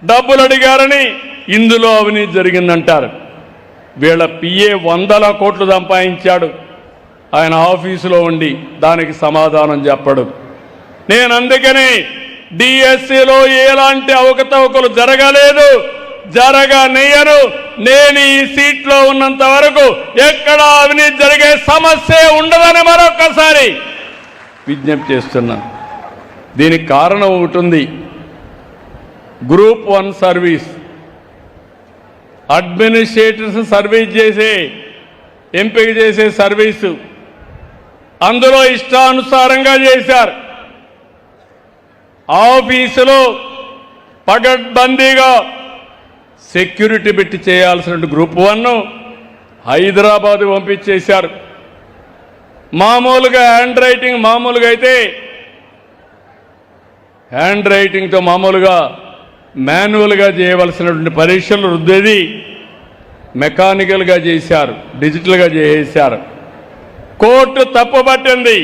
డబ్బులు అడిగారని ఇందులో అవినీతి జరిగిందంటారు. వీళ్ళ పిఏ 100 కోట్లు సంపాదించాడు. ఆయన ఆఫీసులో ఉండి దానికి సమాధానం చెప్పడు. నేను అందుకని డిఎస్సిలో ఎలాంటి అవకతవకలు జరగలేదు, జరగనియను. నేను ఈ సీట్లో ఉన్నంత వరకు ఎక్కడ అవినీతి జరిగే సమస్య ఉండదని మరొకసారి విజ్ఞప్తి చేస్తున్నా. దీనికి కారణం ఒకటి ఉంది. గ్రూప్ 1 సర్వీస్ అడ్మినిస్ట్రేటర్స్ సర్వీస్ చేసే ఎంపిక చేసే సర్వీసు అందులో ఇష్టానుసారంగా చేశారు. ఆఫీసులో పగడ్బందీగా సెక్యూరిటీ పెట్టి చేయాల్సిన గ్రూప్ 1 హైదరాబాద్ పంపించేశారు. మామూలుగా హ్యాండ్ రైటింగ్ మామూలుగా అయితే హ్యాండ్ రైటింగ్తో మామూలుగా మాన్యువల్గా చేయవలసినటువంటి పరీక్షలు రుద్దేది మెకానికల్గా చేశారు, డిజిటల్గా చేశారు. కోర్టు తప్పుపట్టింది.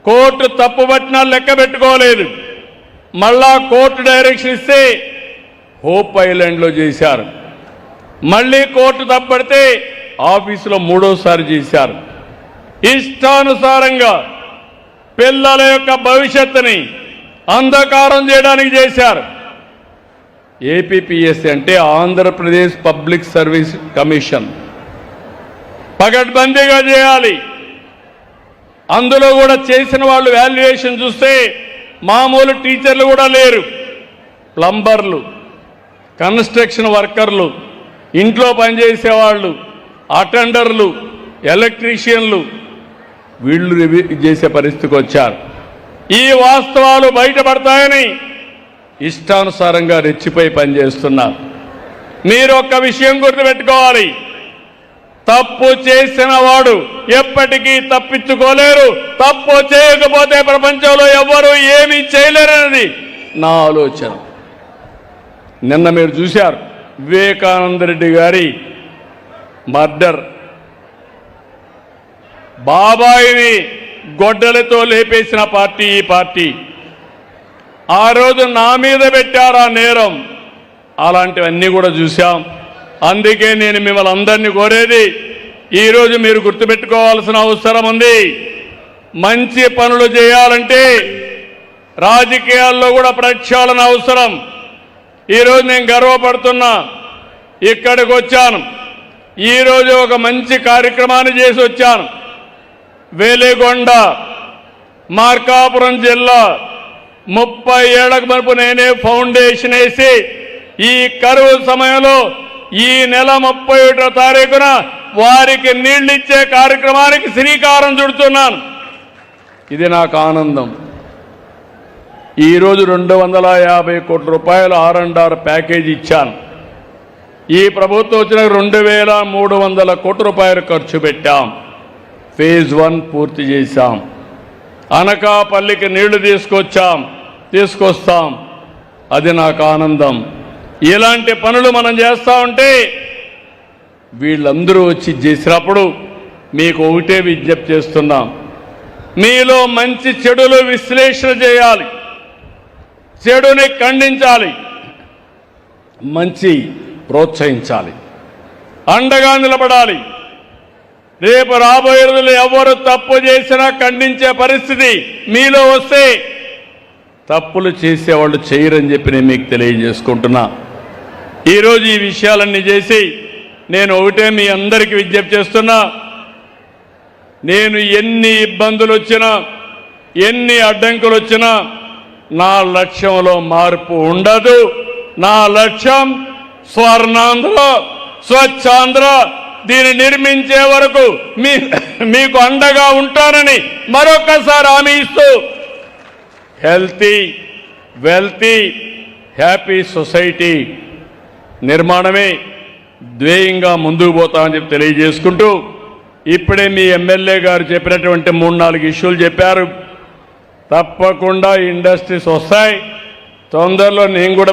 కోర్టు తప్పుపట్టినా లెక్క పెట్టుకోలేదు. మళ్ళా కోర్టు డైరెక్షన్ ఇస్తే హోప్ ఐలాండ్లో చేశారు. మళ్ళీ కోర్టు తప్పడితే ఆఫీసులో 3వసారి చేశారు. ఇష్టానుసారంగా పిల్లల యొక్క భవిష్యత్తుని అంధకారం చేయడానికి చేశారు. ఏపీపీఎస్సీ అంటే ఆంధ్రప్రదేశ్ పబ్లిక్ సర్వీస్ కమిషన్ పగడ్బందీగా చేయాలి. అందులో కూడా చేసిన వాళ్ళు వాల్యుయేషన్ చూస్తే మామూలు టీచర్లు కూడా లేరు. ప్లంబర్లు, కన్స్ట్రక్షన్ వర్కర్లు, ఇంట్లో పనిచేసేవాళ్ళు, అటెండర్లు, ఎలక్ట్రీషియన్లు వీళ్ళు రివ్యూ చేసే పరిస్థితికి వచ్చారు. ఈ వాస్తవాలు బయటపడతాయని ఇష్టానుసారంగా రెచ్చిపోయి పనిచేస్తున్నారు. మీరు ఒక్క విషయం గుర్తుపెట్టుకోవాలి. తప్పు చేసిన వాడు ఎప్పటికీ తప్పించుకోలేరు. తప్పు చేయకపోతే ప్రపంచంలో ఎవ్వరూ ఏమీ చేయలేరనేది నా ఆలోచన. నిన్న మీరు చూశారు వివేకానంద రెడ్డి గారి మర్డర్. బాబాయిని గొడ్డలతో లేపేసిన పార్టీ ఈ పార్టీ. ఆ రోజు నా మీద పెట్టారు ఆ నేరం. అలాంటివన్నీ కూడా చూశాం. అందుకే నేను మిమ్మల్ని అందరినీ కోరేది, ఈరోజు మీరు గుర్తుపెట్టుకోవాల్సిన అవసరం ఉంది. మంచి పనులు చేయాలంటే రాజకీయాల్లో కూడా ప్రక్షాళన అవసరం. ఈరోజు నేను గర్వపడుతున్నా. ఇక్కడికి వచ్చాను. ఈరోజు ఒక మంచి కార్యక్రమాన్ని చేసి వచ్చాను. వేలిగొండ మార్కాపురం జిల్లా 30 ఏళ్లకు మునుపు నేనే ఫౌండేషన్ వేసి ఈ కరువు సమయంలో ఈ నెల 31వ తారీఖున వారికి నీళ్లిచ్చే కార్యక్రమానికి శ్రీకారం చుడుతున్నాను. ఇది నాకు ఆనందం. ఈరోజు 250 కోట్ల రూపాయలు R&R ప్యాకేజీ ఇచ్చాను. ఈ ప్రభుత్వం వచ్చిన 2300 కోట్ల రూపాయలు ఖర్చు పెట్టాం. ఫేజ్ 1 పూర్తి చేశాం. అనకాపల్లికి నీళ్లు తీసుకొస్తాం. అది నాకు ఆనందం. ఇలాంటి పనులు మనం చేస్తూ ఉంటే వీళ్ళందరూ వచ్చి చేసినప్పుడు మీకు ఒకటే విజ్ఞప్తి చేస్తున్నాం. మీలో మంచి చెడులు విశ్లేషణ చేయాలి, చెడుని ఖండించాలి, మంచి ప్రోత్సహించాలి, అండగా నిలబడాలి. రేపు రాబోయే రోజులు ఎవరు తప్పు చేసినా ఖండించే పరిస్థితి మీలో వస్తే తప్పులు చేసేవాళ్ళు చేయరని చెప్పి నేను మీకు తెలియజేసుకుంటున్నా. ఈరోజు ఈ విషయాలన్నీ చేసి నేను ఒకటే మీ అందరికీ విజ్ఞప్తి చేస్తున్నా. నేను ఎన్ని ఇబ్బందులు వచ్చినా, ఎన్ని అడ్డంకులు వచ్చినా నా లక్ష్యంలో మార్పు ఉండదు. నా లక్ష్యం స్వర్ణాంధ్ర, స్వచ్ఛాంధ్ర. దీన్ని నిర్మించే వరకు మీకు అండగా ఉంటానని మరొకసారి హామీ ఇస్తూ హెల్తీ, వెల్తీ, హ్యాపీ సొసైటీ నిర్మాణమే ధ్యేయంగా ముందుకు పోతామని చెప్పి తెలియజేసుకుంటూ, ఇప్పుడే మీ ఎమ్మెల్యే గారు చెప్పినటువంటి 3-4 ఇష్యూలు చెప్పారు. తప్పకుండా ఇండస్ట్రీస్ వస్తాయి. తొందరలో నేను కూడా